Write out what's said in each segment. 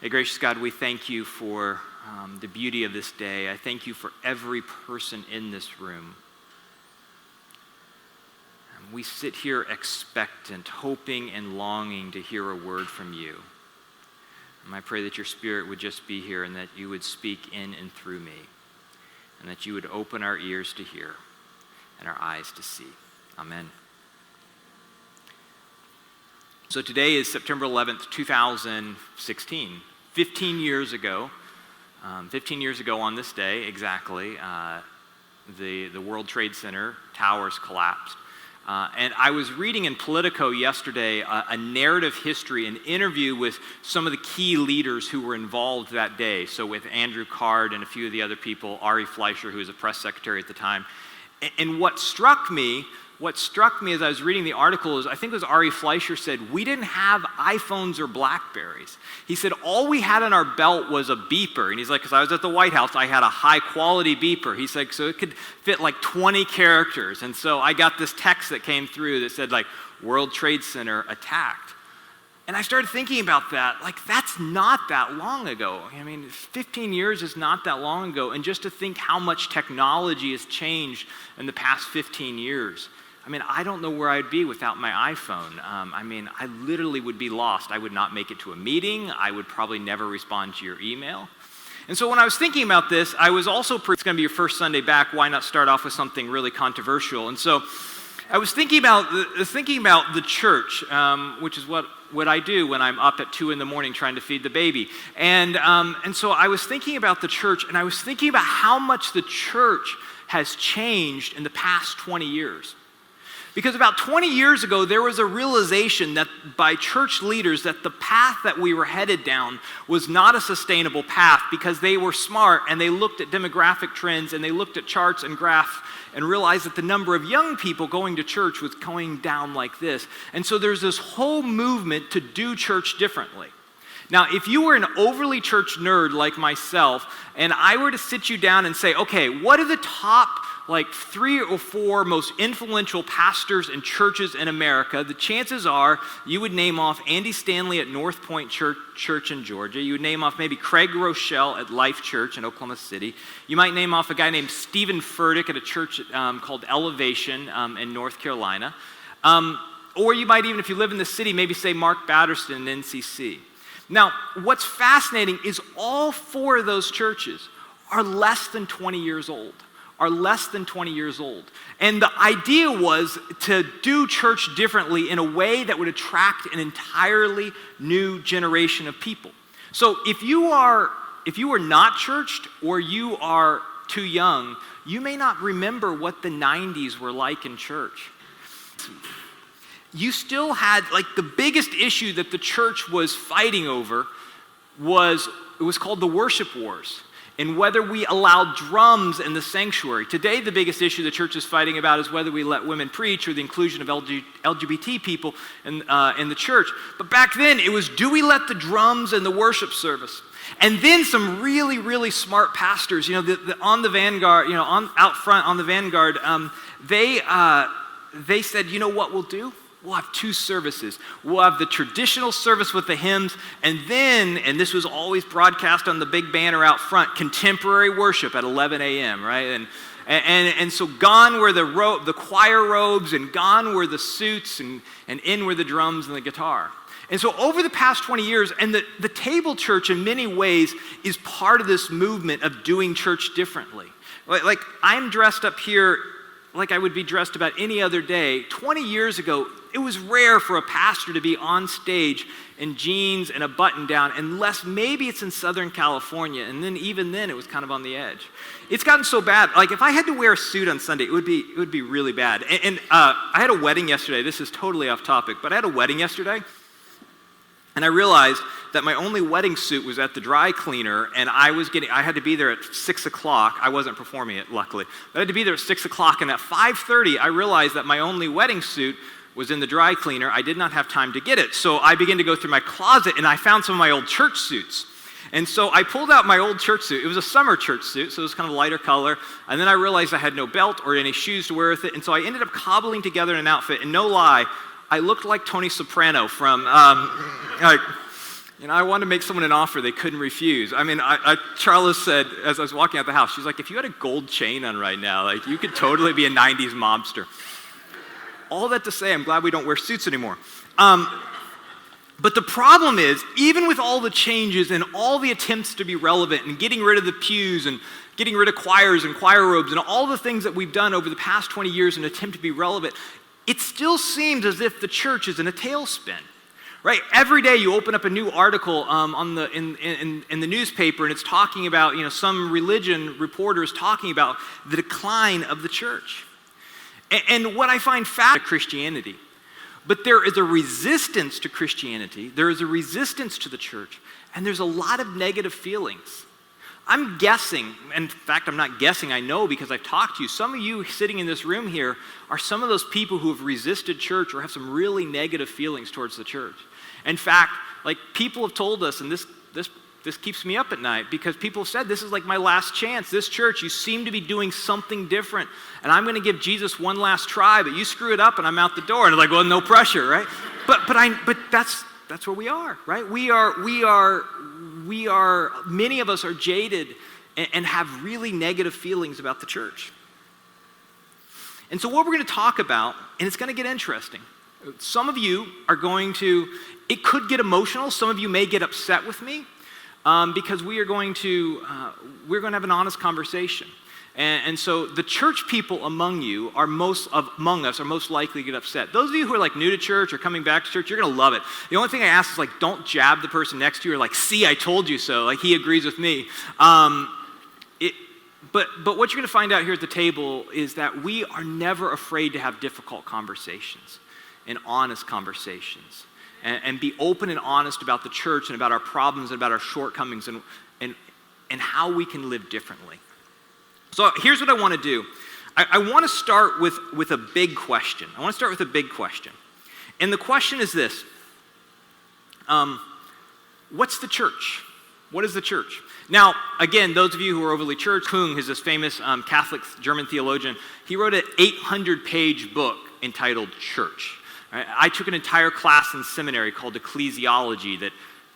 Hey, gracious God, we thank you for the beauty of this day. I thank you for every person in this room. We sit here expectant, hoping and longing to hear a word from you. And I pray that your Spirit would just be here and that you would speak in and through me, and that you would open our ears to hear and our eyes to see. Amen. So today is September 11th, 2016. 15 years ago on this day exactly, the World Trade Center towers collapsed. And I was reading in Politico yesterday a narrative history, an interview with some of the key leaders who were involved that day. So with Andrew Card and a few of the other people, Ari Fleischer, who was a press secretary at the time. And what struck me as I was reading the article is, I think it was Ari Fleischer said, we didn't have iPhones or Blackberries. He said, all we had on our belt was a beeper. And he's like, because I was at the White House, I had a high quality beeper. He's like, so it could fit like 20 characters. And so I got this text that came through that said like, World Trade Center attacked. And I started thinking about that, like that's not that long ago. I mean, 15 years is not that long ago. And just to think how much technology has changed in the past 15 years. I mean, I don't know where I'd be without my iPhone. I literally would be lost. I would not make it to a meeting. I would probably never respond to your email. And so when I was thinking about this, I was also, it's going to be your first Sunday back, why not start off with something really controversial? And so I was thinking about the church, which is what I do when I'm up at 2 a.m. trying to feed the baby. And so I was thinking about the church, and I was thinking about how much the church has changed in the past 20 years. Because about 20 years ago, there was a realization that by church leaders that the path that we were headed down was not a sustainable path, because they were smart and they looked at demographic trends and they looked at charts and graphs and realized that the number of young people going to church was going down like this. And so there's this whole movement to do church differently. Now, if you were an overly church nerd like myself, and I were to sit you down and say, okay, what are the top 3 or 4 most influential pastors and churches in America, the chances are you would name off Andy Stanley at North Point Church in Georgia. You would name off maybe Craig Rochelle at Life Church in Oklahoma City. You might name off a guy named Stephen Furtick at a church called Elevation in North Carolina. Or you might even, if you live in the city, maybe say Mark Batterston in NCC. Now, what's fascinating is all 4 of those churches are less than 20 years old. And the idea was to do church differently in a way that would attract an entirely new generation of people. So if you are not churched or you are too young, you may not remember what the 90s were like in church. You still had, the biggest issue that the church was fighting over was called the worship wars, and whether we allowed drums in the sanctuary. Today, the biggest issue the church is fighting about is whether we let women preach or the inclusion of LGBT people in the church. But back then, it was, do we let the drums in the worship service? And then some really, really smart pastors, on the vanguard, out front on the vanguard, they said, you know what we'll do? We'll have 2 services. We'll have the traditional service with the hymns, and then, and this was always broadcast on the big banner out front, contemporary worship at 11 a.m., right? And so gone were the choir robes, and gone were the suits, and in were the drums and the guitar. And so over the past 20 years, and the table church in many ways is part of this movement of doing church differently. Like I'm dressed up here like I would be dressed about any other day. 20 years ago, it was rare for a pastor to be on stage in jeans and a button down, unless maybe it's in Southern California, and then even then it was kind of on the edge. It's gotten so bad, if I had to wear a suit on Sunday, it would be really bad. And I had a wedding yesterday. This is totally off topic, but I had a wedding yesterday, and I realized that my only wedding suit was at the dry cleaner, and I had to be there at 6 o'clock. I wasn't performing it, luckily. But I had to be there at 6 o'clock, and at 5:30, I realized that my only wedding suit was in the dry cleaner. I did not have time to get it. So I began to go through my closet, and I found some of my old church suits. And so I pulled out my old church suit. It was a summer church suit, so it was kind of lighter color. And then I realized I had no belt or any shoes to wear with it. And so I ended up cobbling together an outfit. And no lie, I looked like Tony Soprano from, I wanted to make someone an offer they couldn't refuse. I mean, Charlotte said, as I was walking out the house, she's like, if you had a gold chain on right now, like, you could totally be a 90s mobster. All that to say, I'm glad we don't wear suits anymore. But the problem is, even with all the changes and all the attempts to be relevant and getting rid of the pews and getting rid of choirs and choir robes and all the things that we've done over the past 20 years in an attempt to be relevant, it still seems as if the church is in a tailspin. Right? Every day you open up a new article in the newspaper, and it's talking about, some religion reporters talking about the decline of the church. And what I find fascinating Christianity, but there is a resistance to Christianity, there is a resistance to the church, and there's a lot of negative feelings. I'm guessing, in fact, I'm not guessing, I know because I've talked to you. Some of you sitting in this room here are some of those people who have resisted church or have some really negative feelings towards the church. In fact, like, people have told us, and this keeps me up at night, because people have said, this is like my last chance. This church, you seem to be doing something different, and I'm going to give Jesus one last try, but you screw it up and I'm out the door. And they're like, well, no pressure, right? But that's where we are, right? We are, many of us are jaded and have really negative feelings about the church. And so what we're going to talk about, and it's going to get interesting. Some of you are going to, it could get emotional. Some of you may get upset with me because we're going to have an honest conversation. And so the church people among us are most likely to get upset. Those of you who are like new to church or coming back to church, you're going to love it. The only thing I ask is, like, don't jab the person next to you or like, see, I told you so. Like, he agrees with me. But what you're going to find out here at the table is that we are never afraid to have difficult conversations and honest conversations and be open and honest about the church and about our problems and about our shortcomings and how we can live differently. So here's what I want to do. I want to start with a big question. And the question is this. What's the church? What is the church? Now, again, those of you who are overly church, Kung is this famous Catholic German theologian. He wrote an 800-page book entitled Church. Right? I took an entire class in seminary called Ecclesiology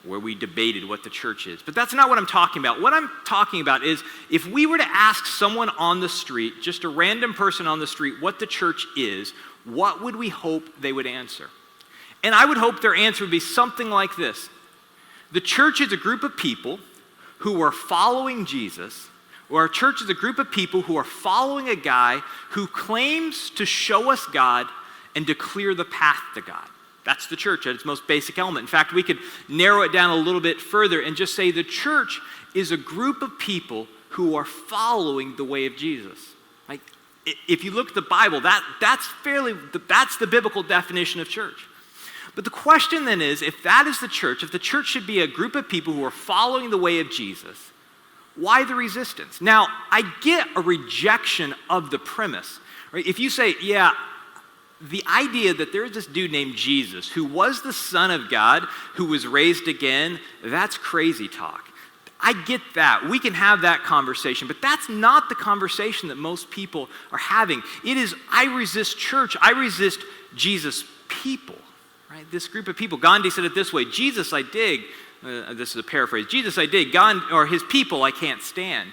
where we debated what the church is. But that's not what I'm talking about. What I'm talking about is, if we were to ask someone on the street, just a random person on the street, what the church is, what would we hope they would answer? And I would hope their answer would be something like this. The church is a group of people who are following Jesus, or our church is a group of people who are following a guy who claims to show us God and to clear the path to God. That's the church at its most basic element. In fact, we could narrow it down a little bit further and just say the church is a group of people who are following the way of Jesus. Like, if you look at the Bible, that's the biblical definition of church. But the question then is, if that is the church, if the church should be a group of people who are following the way of Jesus, why the resistance? Now, I get a rejection of the premise. Right? If you say, yeah, the idea that there's this dude named Jesus who was the Son of God, who was raised again, that's crazy talk. I get that. We can have that conversation, but that's not the conversation that most people are having. It is, I resist church. I resist Jesus people, right? This group of people. Gandhi said it this way, Jesus I dig. This is a paraphrase. Jesus I dig. Or his people I can't stand.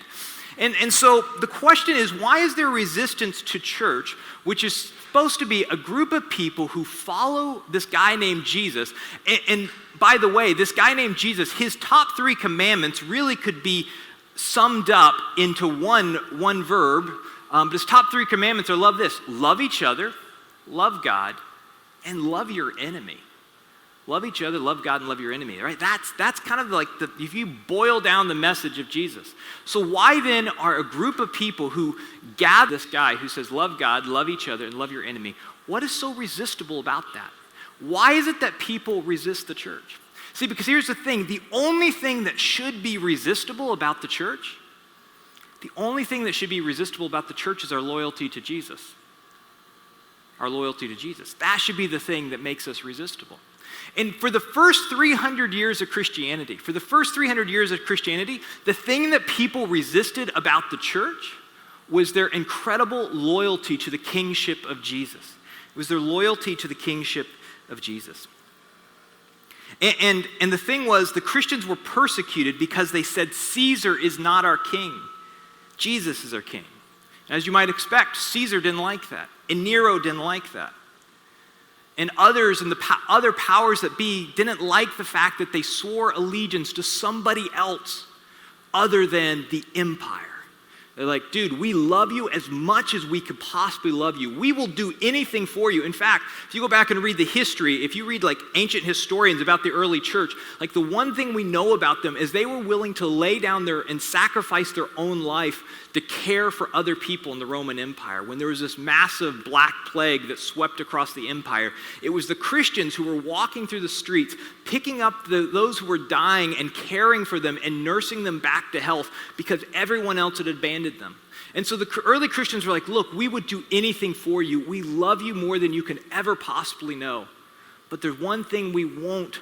And so the question is, why is there resistance to church, which is supposed to be a group of people who follow this guy named Jesus? And by the way, this guy named Jesus, his top 3 commandments really could be summed up into one verb. His top 3 commandments are love this, love each other, love God, and love your enemy. Love each other, love God, and love your enemy, right? That's kind of like if you boil down the message of Jesus. So why then are a group of people who gather this guy who says, love God, love each other, and love your enemy, what is so resistible about that? Why is it that people resist the church? See, because here's the thing, the only thing that should be resistible about the church, is our loyalty to Jesus. Our loyalty to Jesus. That should be the thing that makes us resistible. And for the first 300 years of Christianity, the thing that people resisted about the church was their incredible loyalty to the kingship of Jesus. It was their loyalty to the kingship of Jesus. And the thing was, the Christians were persecuted because they said Caesar is not our king. Jesus is our king. As you might expect, Caesar didn't like that. And Nero didn't like that. And others and the other powers that be didn't like the fact that they swore allegiance to somebody else other than the empire. They're like, dude, we love you as much as we could possibly love you. We will do anything for you. In fact, if you go back and read the history, if you read like ancient historians about the early church, like the one thing we know about them is they were willing to lay down and sacrifice their own life to care for other people in the Roman Empire. When there was this massive black plague that swept across the empire, it was the Christians who were walking through the streets, picking up those who were dying and caring for them and nursing them back to health because everyone else had abandoned them. And so the early Christians were like, look, we would do anything for you. We love you more than you can ever possibly know. But there's one thing we won't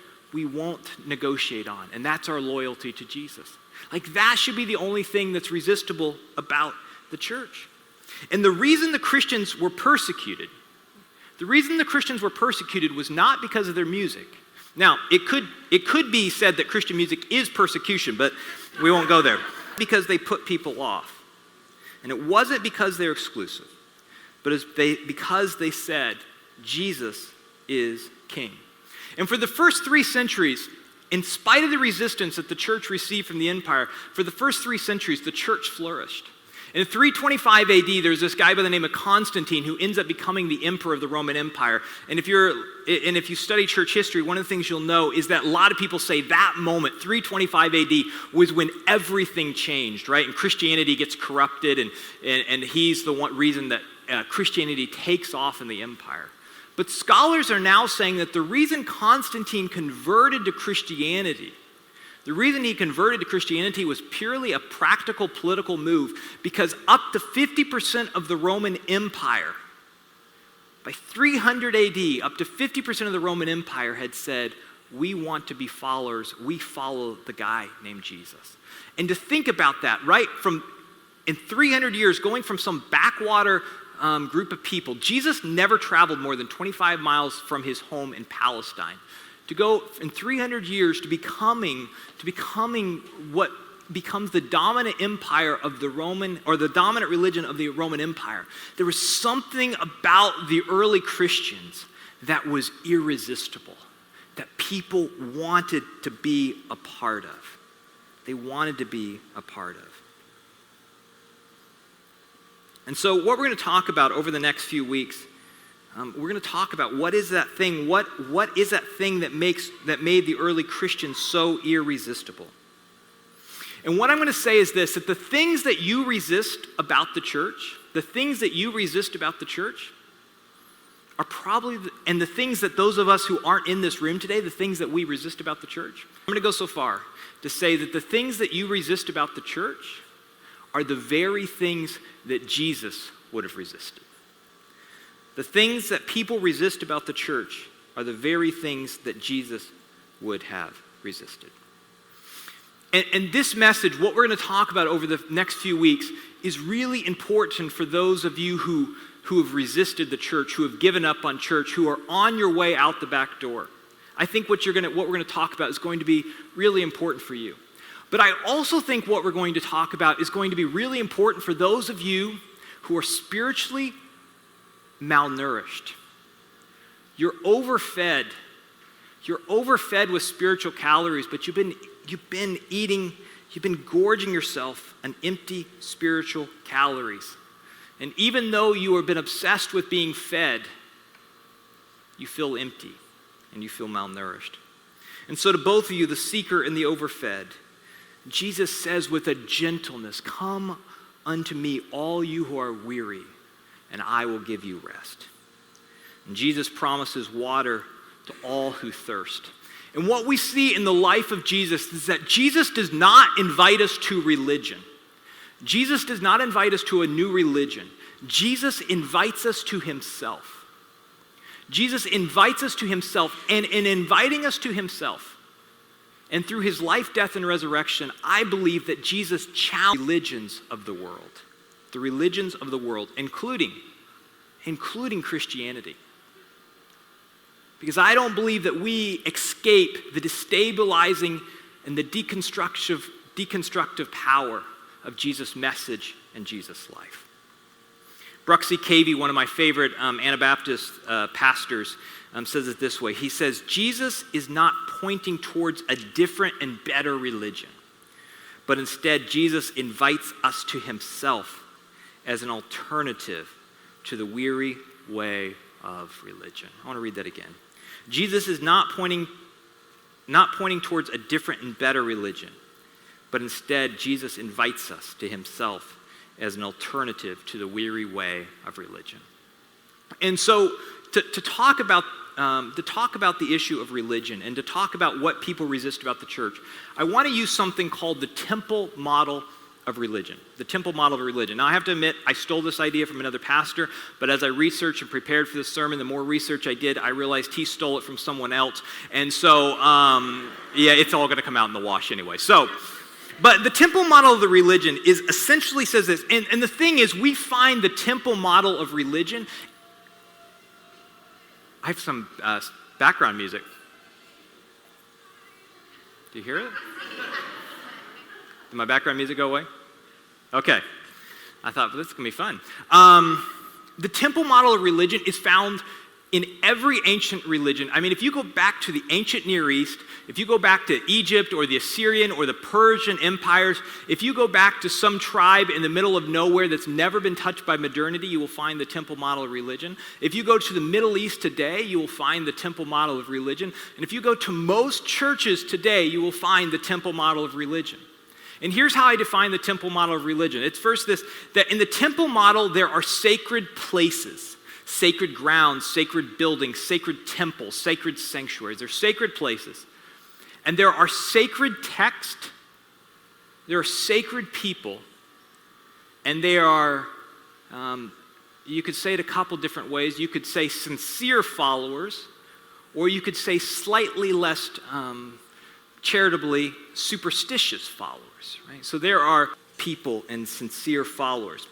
negotiate on, and that's our loyalty to Jesus. Like that should be the only thing that's resistible about the church. And the reason the Christians were persecuted was not because of their music. Now, it could be said that Christian music is persecution, but we won't go there. Because they put people off. And it wasn't because they're exclusive, but because they said, Jesus is king. And for the first 3 centuries, in spite of the resistance that the church received from the empire, for the first 3 centuries, the church flourished. In 325 AD, there's this guy by the name of Constantine who ends up becoming the emperor of the Roman Empire. And if you study church history, one of the things you'll know is that a lot of people say that moment, 325 AD, was when everything changed, right? And Christianity gets corrupted, and he's the one reason that Christianity takes off in the empire. But scholars are now saying that the reason Constantine converted to Christianity was purely a practical political move because up to 50% of the Roman Empire, by 300 AD, up to 50% of the Roman Empire had said, we want to be followers, we follow the guy named Jesus. And to think about that, right, in 300 years, going from some backwater group of people, Jesus never traveled more than 25 miles from his home in Palestine. To go in 300 years to becoming what becomes the dominant empire of the Roman, or the dominant religion of the Roman Empire. There was something about the early Christians that was irresistible, that people wanted to be a part of. They wanted to be a part of. And so what we're going to talk about over the next few weeks, we're going to talk about what is that thing, what is that thing that made the early Christians so irresistible. And what I'm going to say is this, that the things that you resist about the church are probably, and the things that those of us who aren't in this room today, the things that we resist about the church, I'm going to go so far to say that the things that you resist about the church are the very things that Jesus would have resisted. The things that people resist about the church are the very things that Jesus would have resisted. And this message, what we're going to talk about over the next few weeks, is really important for those of you who have resisted the church, who have given up on church, who are on your way out the back door. I think what we're going to talk about is going to be really important for you. But I also think what we're going to talk about is going to be really important for those of you who are spiritually malnourished. You're overfed with spiritual calories, but you've been gorging yourself on empty spiritual calories. And even though you have been obsessed with being fed, you feel empty and you feel malnourished. And so to both of you, the seeker and the overfed, Jesus says with a gentleness, "Come unto me, all you who are weary, and I will give you rest." And Jesus promises water to all who thirst. And what we see in the life of Jesus is that Jesus does not invite us to religion. Jesus does not invite us to a new religion. Jesus invites us to himself. Jesus invites us to himself, and in inviting us to himself, and through his life, death, and resurrection, I believe that Jesus challenged the religions of the world, including Christianity. Because I don't believe that we escape the destabilizing and the deconstructive power of Jesus' message and Jesus' life. Bruxy Cavey, one of my favorite Anabaptist pastors, says it this way. He says, Jesus is not pointing towards a different and better religion, but instead Jesus invites us to himself as an alternative to the weary way of religion. I want to read that again. Jesus is not pointing towards a different and better religion, but instead Jesus invites us to himself as an alternative to the weary way of religion. And so to talk about the issue of religion and to talk about what people resist about the church, I want to use something called the temple model of religion. The temple model of religion. Now, I have to admit, I stole this idea from another pastor, but as I researched and prepared for this sermon, the more research I did, I realized he stole it from someone else. And so, it's all going to come out in the wash anyway. But the temple model of the religion essentially says this, and the thing is, we find the temple model of religion. I have some background music. Do you hear it? Did my background music go away? Okay. I thought, well, this is going to be fun. The temple model of religion is found in every ancient religion. I mean, if you go back to the ancient Near East, if you go back to Egypt or the Assyrian or the Persian empires, if you go back to some tribe in the middle of nowhere that's never been touched by modernity, you will find the temple model of religion. If you go to the Middle East today, you will find the temple model of religion. And if you go to most churches today, you will find the temple model of religion. And here's how I define the temple model of religion. It's first this, that in the temple model, there are sacred places, sacred grounds, sacred buildings, sacred temples, sacred sanctuaries. They're sacred places. And there are sacred texts, there are sacred people, and they are, you could say it a couple different ways. You could say sincere followers, or you could say slightly less charitably superstitious followers, right? So there are people and sincere followers.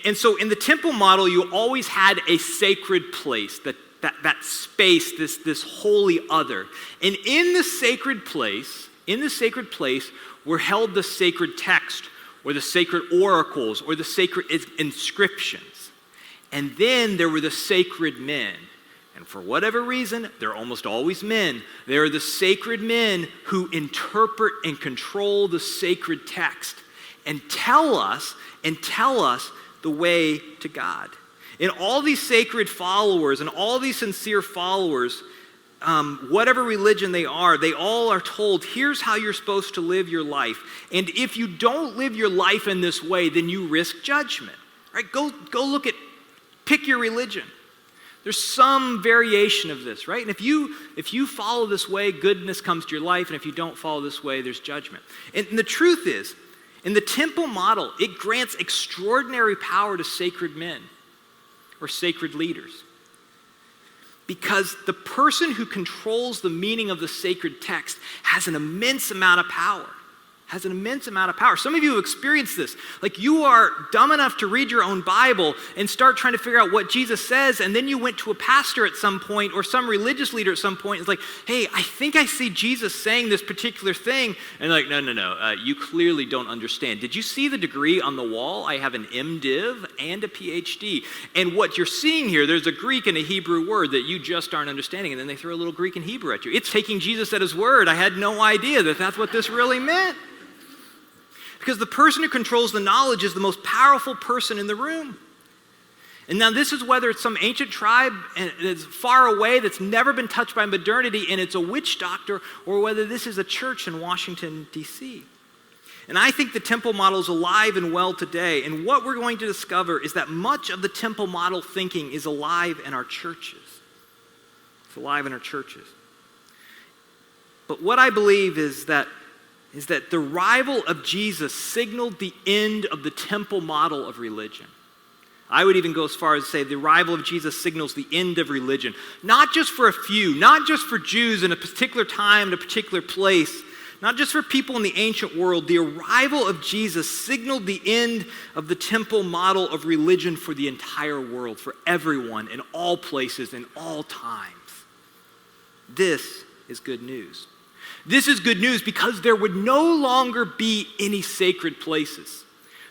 And so in the temple model, you always had a sacred place, that space, this holy other. And in the sacred place were held the sacred text, or the sacred oracles, or the sacred inscriptions. And then there were the sacred men. And for whatever reason, they're almost always men. They are the sacred men who interpret and control the sacred text and tell us the way to God. And all these sacred followers and all these sincere followers, whatever religion they all are told, here's how you're supposed to live your life. And if you don't live your life in this way, then you risk judgment. Right? Go pick your religion. There's some variation of this, right? And if you follow this way, goodness comes to your life, and if you don't follow this way, there's judgment. And the truth is, in the temple model, it grants extraordinary power to sacred men or sacred leaders. Because the person who controls the meaning of the sacred text has an immense amount of power. Some of you have experienced this. Like, you are dumb enough to read your own Bible and start trying to figure out what Jesus says, and then you went to a pastor at some point or some religious leader at some point. It's like, hey, I think I see Jesus saying this particular thing. And like, no, you clearly don't understand. Did you see the degree on the wall? I have an MDiv and a PhD. And what you're seeing here, there's a Greek and a Hebrew word that you just aren't understanding, and then they throw a little Greek and Hebrew at you. It's taking Jesus at his word. I had no idea that that's what this really meant. Because the person who controls the knowledge is the most powerful person in the room. And now this is whether it's some ancient tribe that's far away, that's never been touched by modernity, and it's a witch doctor, or whether this is a church in Washington, D.C. And I think the temple model is alive and well today. And what we're going to discover is that much of the temple model thinking is alive in our churches. It's alive in our churches. But what I believe is that the arrival of Jesus signaled the end of the temple model of religion. I would even go as far as to say the arrival of Jesus signals the end of religion. Not just for a few, not just for Jews in a particular time, in a particular place, not just for people in the ancient world. The arrival of Jesus signaled the end of the temple model of religion for the entire world, for everyone, in all places, in all times. This is good news. This is good news because there would no longer be any sacred places.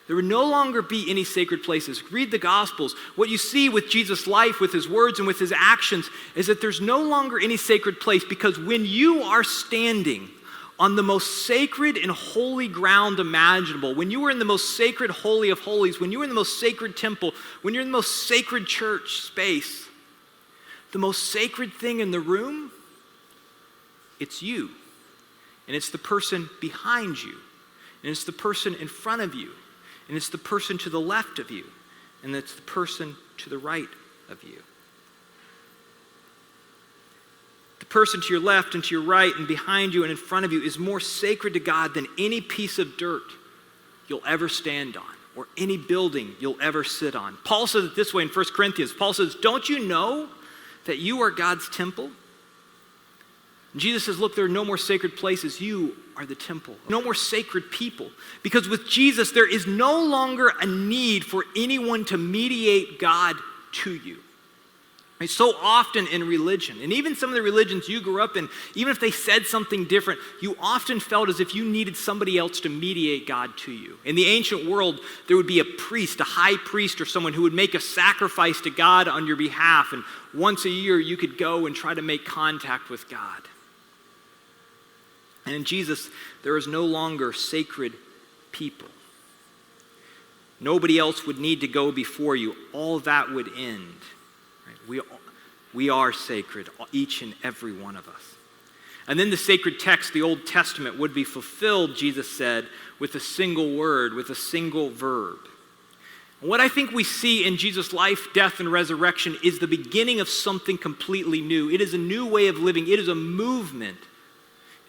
There would no longer be any sacred places. Read the Gospels. What you see with Jesus' life, with his words and with his actions, is that there's no longer any sacred place, because when you are standing on the most sacred and holy ground imaginable, when you are in the most sacred holy of holies, when you are in the most sacred temple, when you're in the most sacred church space, the most sacred thing in the room, it's you. And it's the person behind you. And it's the person in front of you. And it's the person to the left of you. And it's the person to the right of you. The person to your left and to your right and behind you and in front of you is more sacred to God than any piece of dirt you'll ever stand on or any building you'll ever sit on. Paul says it this way in 1 Corinthians. Paul says, don't you know that you are God's temple? And Jesus says, look, there are no more sacred places. You are the temple. No more sacred people. Because with Jesus, there is no longer a need for anyone to mediate God to you. It's so often in religion, and even some of the religions you grew up in, even if they said something different, you often felt as if you needed somebody else to mediate God to you. In the ancient world, there would be a priest, a high priest, or someone who would make a sacrifice to God on your behalf, and once a year you could go and try to make contact with God. And in Jesus, there is no longer sacred people. Nobody else would need to go before you. All that would end. Right? We are sacred, each and every one of us. And then the sacred text, the Old Testament, would be fulfilled, Jesus said, with a single word, with a single verb. And what I think we see in Jesus' life, death, and resurrection is the beginning of something completely new. It is a new way of living. It is a movement.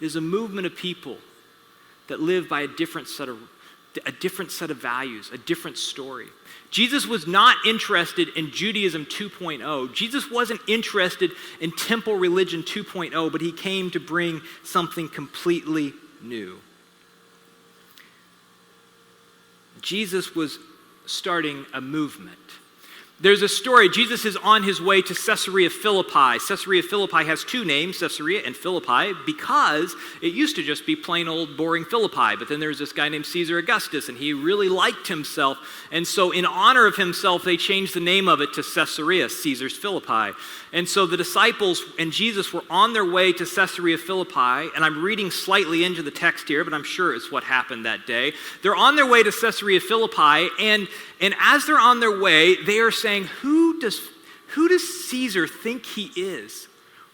It is a movement of people that live by a different set of values, a different story. Jesus was not interested in Judaism 2.0. Jesus wasn't interested in temple religion 2.0, but he came to bring something completely new. Jesus was starting a movement. There's a story. Jesus is on his way to Caesarea Philippi. Caesarea Philippi has two names, Caesarea and Philippi, because it used to just be plain old boring Philippi. But then there's this guy named Caesar Augustus, and he really liked himself. And so in honor of himself, they changed the name of it to Caesarea, Caesar's Philippi. And so the disciples and Jesus were on their way to Caesarea Philippi, and I'm reading slightly into the text here, but I'm sure it's what happened that day. They're on their way to Caesarea Philippi, and as they're on their way, they are saying, who does Caesar think he is?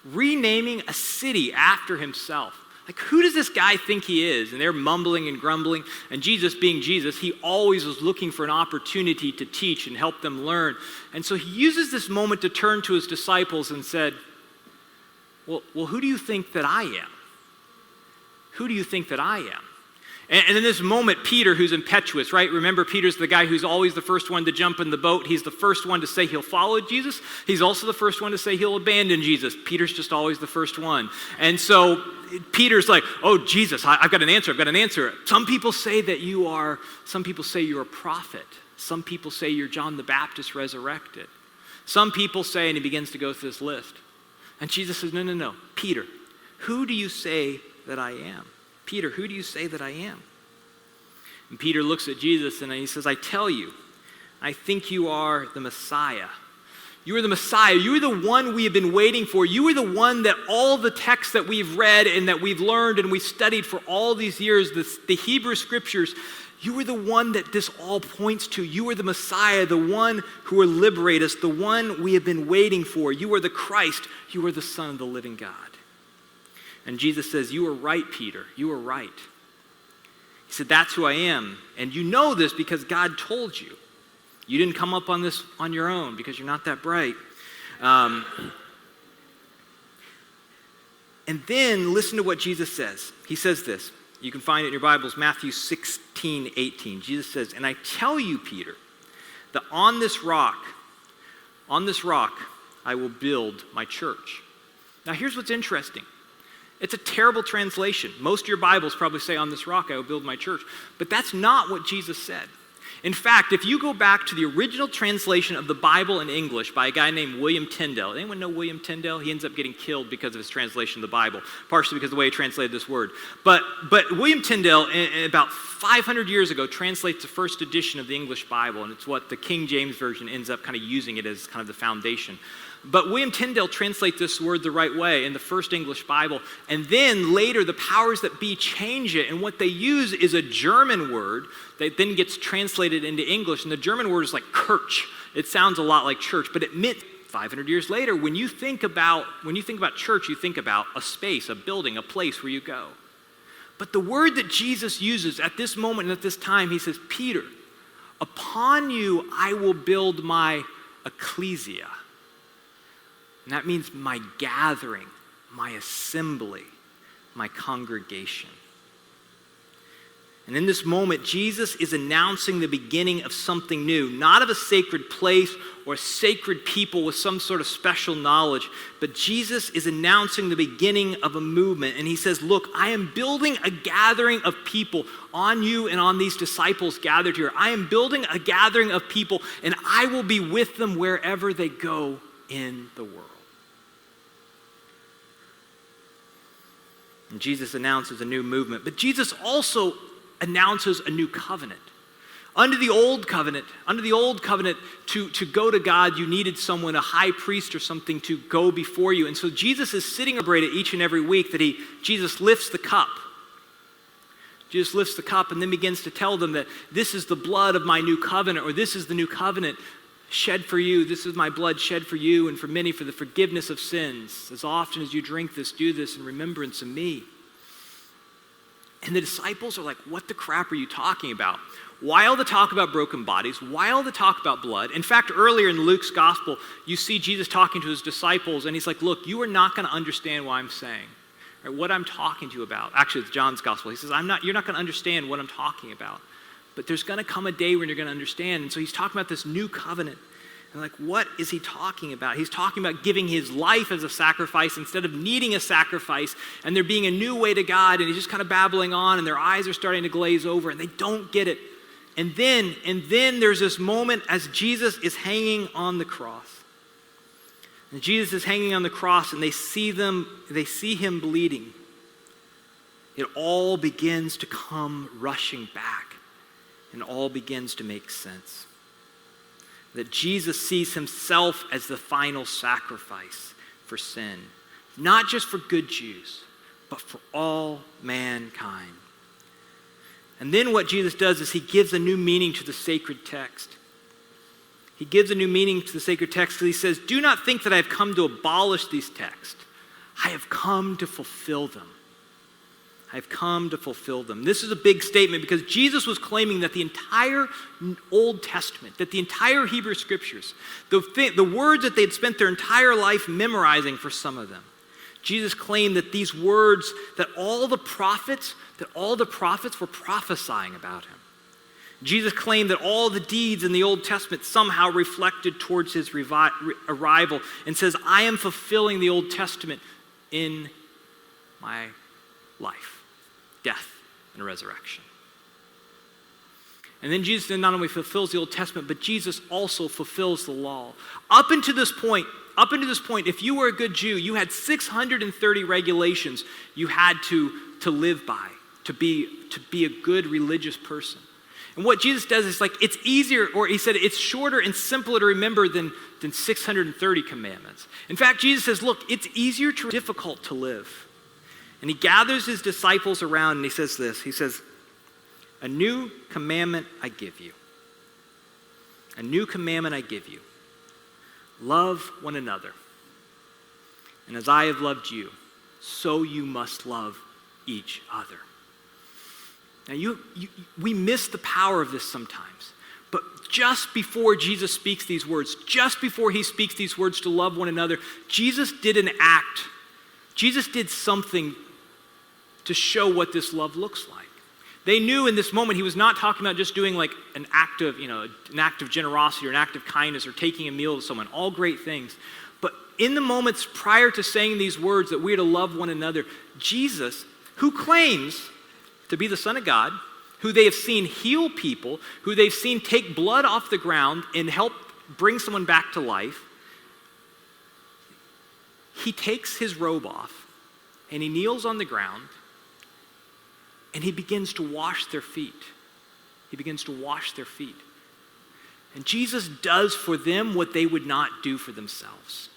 Renaming a city after himself. Like, who does this guy think he is? And they're mumbling and grumbling. And Jesus, being Jesus, he always was looking for an opportunity to teach and help them learn. And so he uses this moment to turn to his disciples and said, well, who do you think that I am? Who do you think that I am? And in this moment, Peter, who's impetuous, right? Remember, Peter's the guy who's always the first one to jump in the boat. He's the first one to say he'll follow Jesus. He's also the first one to say he'll abandon Jesus. Peter's just always the first one. And so Peter's like, oh, Jesus, I've got an answer. Some people say you're a prophet. Some people say you're John the Baptist resurrected. Some people say, and he begins to go through this list. And Jesus says, no. Peter, who do you say that I am? Peter, who do you say that I am? And Peter looks at Jesus and he says, I tell you, I think you are the Messiah. You are the Messiah. You are the one we have been waiting for. You are the one that all the texts that we've read and that we've learned and we've studied for all these years, the Hebrew scriptures, you are the one that this all points to. You are the Messiah, the one who will liberate us, the one we have been waiting for. You are the Christ. You are the Son of the living God. And Jesus says, you are right, Peter. You are right. He said, that's who I am. And you know this because God told you. You didn't come up on this on your own because you're not that bright. And then listen to what Jesus says. He says this. You can find it in your Bibles, Matthew 16:18. Jesus says, and I tell you, Peter, that on this rock, I will build my church. Now here's what's interesting. It's a terrible translation. Most of your Bibles probably say, on this rock I will build my church. But that's not what Jesus said. In fact, if you go back to the original translation of the Bible in English by a guy named William Tyndale, anyone know William Tyndale? He ends up getting killed because of his translation of the Bible, partially because of the way he translated this word. But William Tyndale, about 500 years ago, translates the first edition of the English Bible, and it's what the King James Version ends up kind of using it as kind of the foundation. But William Tyndale translates this word the right way in the first English Bible, and then later the powers that be change it, and what they use is a German word that then gets translated into English, and the German word is like Kirch. It sounds a lot like church, but it meant 500 years later, when you think about church, you think about a space, a building, a place where you go. But the word that Jesus uses at this moment and at this time, he says, Peter, upon you I will build my ecclesia. And that means my gathering, my assembly, my congregation. And in this moment, Jesus is announcing the beginning of something new, not of a sacred place or a sacred people with some sort of special knowledge, but Jesus is announcing the beginning of a movement. And he says, look, I am building a gathering of people on you and on these disciples gathered here. I am building a gathering of people, and I will be with them wherever they go in the world. And Jesus announces a new movement, but Jesus also announces a new covenant. Under the old covenant, to go to God, you needed someone, a high priest or something, to go before you. And so Jesus is sitting celebrated each and every week that Jesus lifts the cup. Jesus lifts the cup and then begins to tell them that this is the blood of my new covenant, or this is the new covenant shed for you. This is my blood shed for you and for many for the forgiveness of sins. As often as you drink this, do this in remembrance of me. And the disciples are like, what the crap are you talking about? Why all the talk about broken bodies? Why all the talk about blood? In fact, earlier in Luke's gospel, you see Jesus talking to his disciples, and he's like, look, you are not going to understand what I'm saying, or what I'm talking to you about. Actually, it's John's gospel. He says, you're not going to understand what I'm talking about. But there's going to come a day when you're going to understand. And so he's talking about this new covenant. And like, what is he talking about? He's talking about giving his life as a sacrifice instead of needing a sacrifice, and there being a new way to God, and he's just kind of babbling on, and their eyes are starting to glaze over, and they don't get it. And then there's this moment as Jesus is hanging on the cross. And Jesus is hanging on the cross, and they see him bleeding. It all begins to come rushing back, and all begins to make sense. That Jesus sees himself as the final sacrifice for sin, not just for good Jews, but for all mankind. And then what Jesus does is he gives a new meaning to the sacred text. He gives a new meaning to the sacred text because he says, do not think that I have come to abolish these texts. I have come to fulfill them. I have come to fulfill them. This is a big statement because Jesus was claiming that the entire Old Testament, that the entire Hebrew Scriptures, the words that they had spent their entire life memorizing for some of them, Jesus claimed that these words, that all the prophets were prophesying about him. Jesus claimed that all the deeds in the Old Testament somehow reflected towards his arrival, and says, I am fulfilling the Old Testament in my life, death, and resurrection. And then Jesus not only fulfills the Old Testament, but Jesus also fulfills the law. Up until this point, if you were a good Jew, you had 630 regulations you had to live by, to be a good religious person. And what Jesus does is like, it's easier, or he said it's shorter and simpler to remember than 630 commandments. In fact, Jesus says, look, it's easier to difficult to live. And he gathers his disciples around and he says this. He says, a new commandment I give you. A new commandment I give you. Love one another. And as I have loved you, so you must love each other. Now we miss the power of this sometimes. But just before Jesus speaks these words, just before he speaks these words to love one another, Jesus did an act. Jesus did something to show what this love looks like. They knew in this moment he was not talking about just doing like an act of generosity or an act of kindness or taking a meal with someone, all great things. But in the moments prior to saying these words that we are to love one another, Jesus, who claims to be the Son of God, who they have seen heal people, who they've seen take blood off the ground and help bring someone back to life, he takes his robe off and he kneels on the ground and he begins to wash their feet. He begins to wash their feet. And Jesus does for them what they would not do for themselves.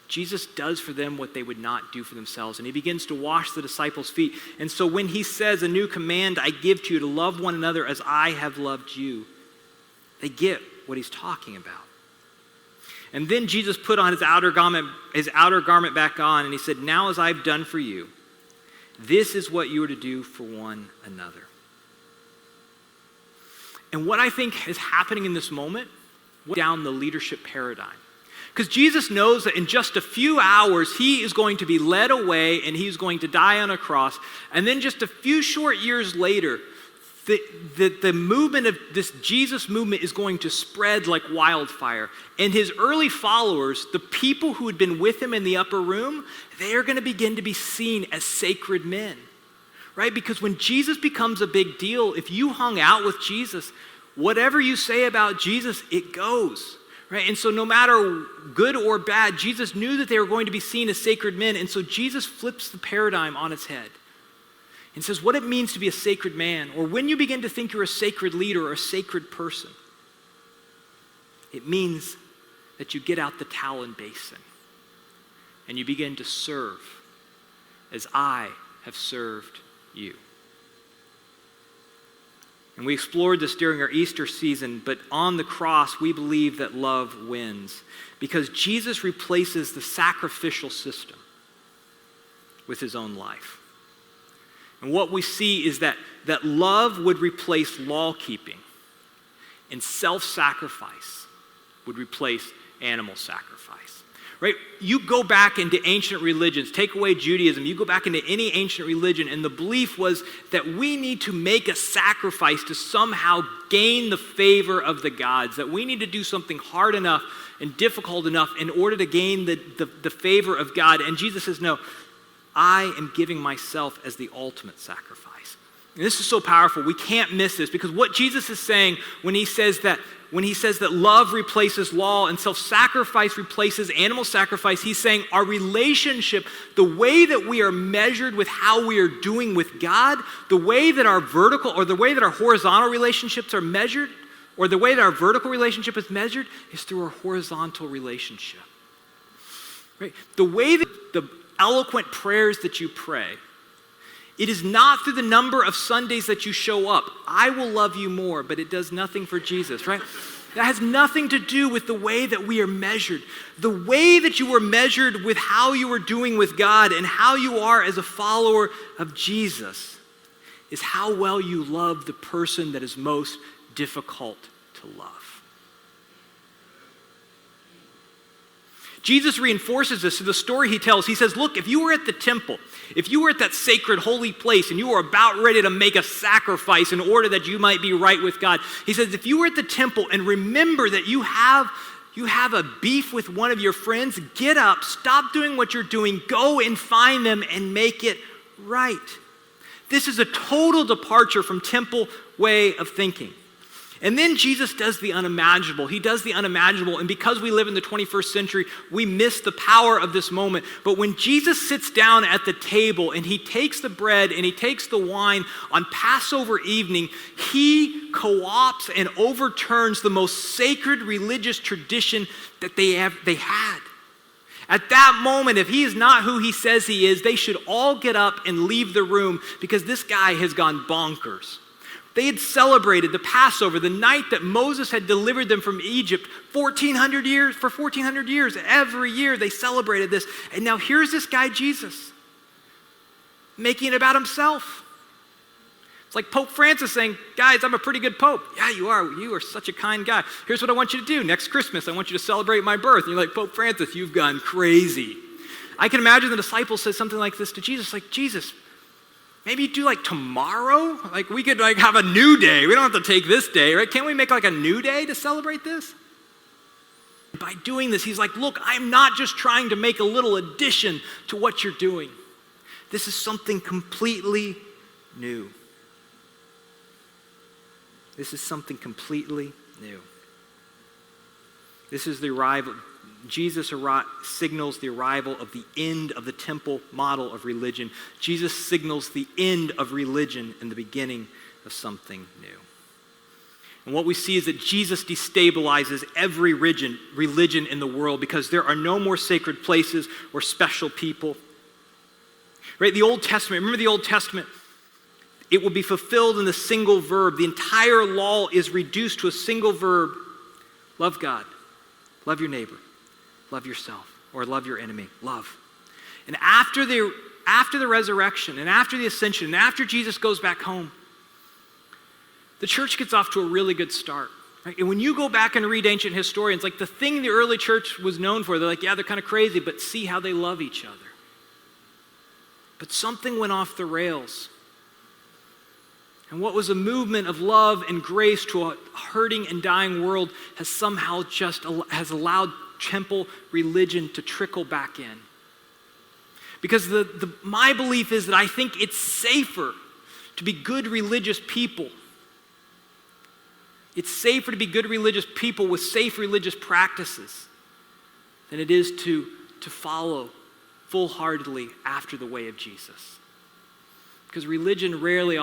Jesus does for them what they would not do for themselves. And he begins to wash the disciples' feet. And so when he says, a new command I give to you, to love one another as I have loved you, they get what he's talking about. And then Jesus put on his outer garment back on, and he said, now as I've done for you, this is what you are to do for one another. And what I think is happening in this moment, down the leadership paradigm. Because Jesus knows that in just a few hours, he is going to be led away and he's going to die on a cross. And then just a few short years later, the movement of this Jesus movement is going to spread like wildfire. And his early followers, the people who had been with him in the upper room, they are going to begin to be seen as sacred men. Right? Because when Jesus becomes a big deal, if you hung out with Jesus, whatever you say about Jesus, it goes. Right? And so no matter good or bad, Jesus knew that they were going to be seen as sacred men. And so Jesus flips the paradigm on its head and says what it means to be a sacred man, or when you begin to think you're a sacred leader or a sacred person, it means that you get out the towel and basin and you begin to serve as I have served you. And we explored this during our Easter season, but on the cross, we believe that love wins because Jesus replaces the sacrificial system with his own life. And what we see is that love would replace law-keeping and self-sacrifice would replace animal sacrifice. Right? You go back into ancient religions, take away Judaism, you go back into any ancient religion, and the belief was that we need to make a sacrifice to somehow gain the favor of the gods, that we need to do something hard enough and difficult enough in order to gain the favor of God. And Jesus says, no, I am giving myself as the ultimate sacrifice. And this is so powerful. We can't miss this because what Jesus is saying when he says that love replaces law and self-sacrifice replaces animal sacrifice, he's saying our relationship, the way that we are measured with how we are doing with God, the way that our vertical or the way that our horizontal relationships are measured, or the way that our vertical relationship is measured is through our horizontal relationship. Right? The way that the eloquent prayers that you pray, it is not through the number of Sundays that you show up. I will love you more, but it does nothing for Jesus, right? That has nothing to do with the way that we are measured. The way that you were measured with how you were doing with God and how you are as a follower of Jesus is how well you love the person that is most difficult to love. Jesus reinforces this through the story he tells. He says, look, if you were at the temple, if you were at that sacred holy place and you were about ready to make a sacrifice in order that you might be right with God, he says, if you were at the temple and remember that you have a beef with one of your friends, get up, stop doing what you're doing, go and find them and make it right. This is a total departure from temple way of thinking. And then Jesus does the unimaginable. He does the unimaginable, and because we live in the 21st century, we miss the power of this moment. But when Jesus sits down at the table and he takes the bread and he takes the wine on Passover evening, he co-opts and overturns the most sacred religious tradition that they had. At that moment, if he is not who he says he is, they should all get up and leave the room because this guy has gone bonkers. They had celebrated the Passover, the night that Moses had delivered them from Egypt, 1,400 years. For 1,400 years, every year they celebrated this. And now here's this guy, Jesus, making it about himself. It's like Pope Francis saying, guys, I'm a pretty good pope. Yeah, you are. You are such a kind guy. Here's what I want you to do. Next Christmas, I want you to celebrate my birth. And you're like, Pope Francis, you've gone crazy. I can imagine the disciples said something like this to Jesus, like, Jesus, maybe do like tomorrow? Like we could like have a new day. We don't have to take this day, right? Can't we make like a new day to celebrate this? By doing this, he's like, look, I'm not just trying to make a little addition to what you're doing. This is something completely new. This is something completely new. This is the arrival. Jesus signals the arrival of the end of the temple model of religion. Jesus signals the end of religion and the beginning of something new. And what we see is that Jesus destabilizes every religion in the world because there are no more sacred places or special people. Right? The Old Testament, remember the Old Testament? It will be fulfilled in the single verb. The entire law is reduced to a single verb. Love God. Love your neighbor. Love yourself. Or love your enemy. Love. And after the resurrection and after the ascension and after Jesus goes back home, the church gets off to a really good start. Right? And when you go back and read ancient historians, like the thing the early church was known for, they're like, yeah, they're kind of crazy, but see how they love each other. But something went off the rails. And what was a movement of love and grace to a hurting and dying world has somehow has allowed temple religion to trickle back in. Because my belief is that I think it's safer to be good religious people. It's safer to be good religious people with safe religious practices than it is to follow full-heartedly after the way of Jesus. Because religion rarely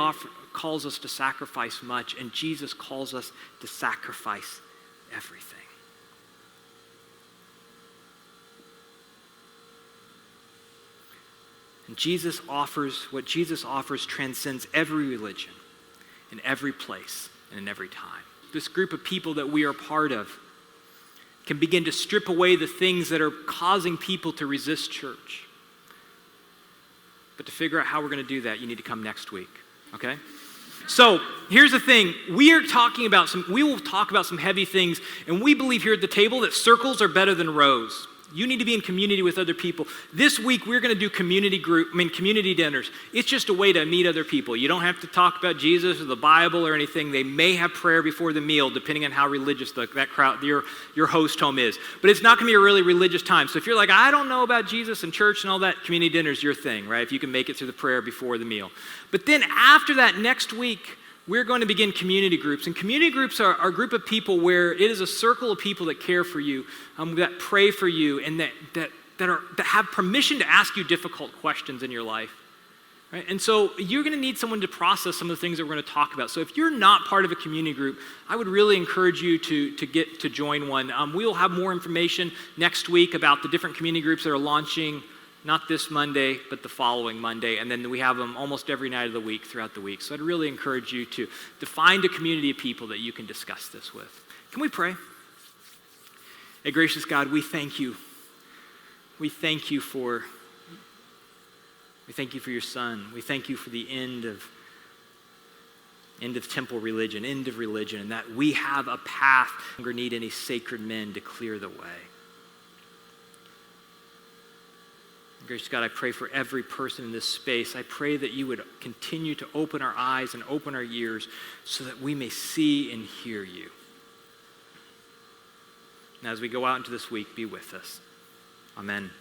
calls us to sacrifice much, and Jesus calls us to sacrifice everything. And what Jesus offers transcends every religion, in every place, and in every time. This group of people that we are part of can begin to strip away the things that are causing people to resist church. But to figure out how we're going to do that, you need to come next week, okay? So here's the thing. We will talk about some heavy things, and we believe here at the table that circles are better than rows. You need to be in community with other people. This week, we're going to do community dinners. It's just a way to meet other people. You don't have to talk about Jesus or the Bible or anything. They may have prayer before the meal, depending on how religious that crowd, your host home is. But it's not going to be a really religious time. So if you're like, I don't know about Jesus and church and all that, community dinner's your thing, right? If you can make it through the prayer before the meal. But then after that, next week, we're going to begin community groups. And community groups are a group of people where it is a circle of people that care for you, that pray for you, and that have permission to ask you difficult questions in your life. Right? And so you're going to need someone to process some of the things that we're going to talk about. So if you're not part of a community group, I would really encourage you to join one. We will have more information next week about the different community groups that are launching. Not this Monday, but the following Monday. And then we have them almost every night of the week throughout the week. So I'd really encourage you to find a community of people that you can discuss this with. Can we pray? Hey, gracious God, we thank you. We thank you for your Son. We thank you for the end of temple religion, end of religion, and that we have a path. We no longer need any sacred men to clear the way. Gracious God, I pray for every person in this space. I pray that you would continue to open our eyes and open our ears so that we may see and hear you. And as we go out into this week, be with us. Amen.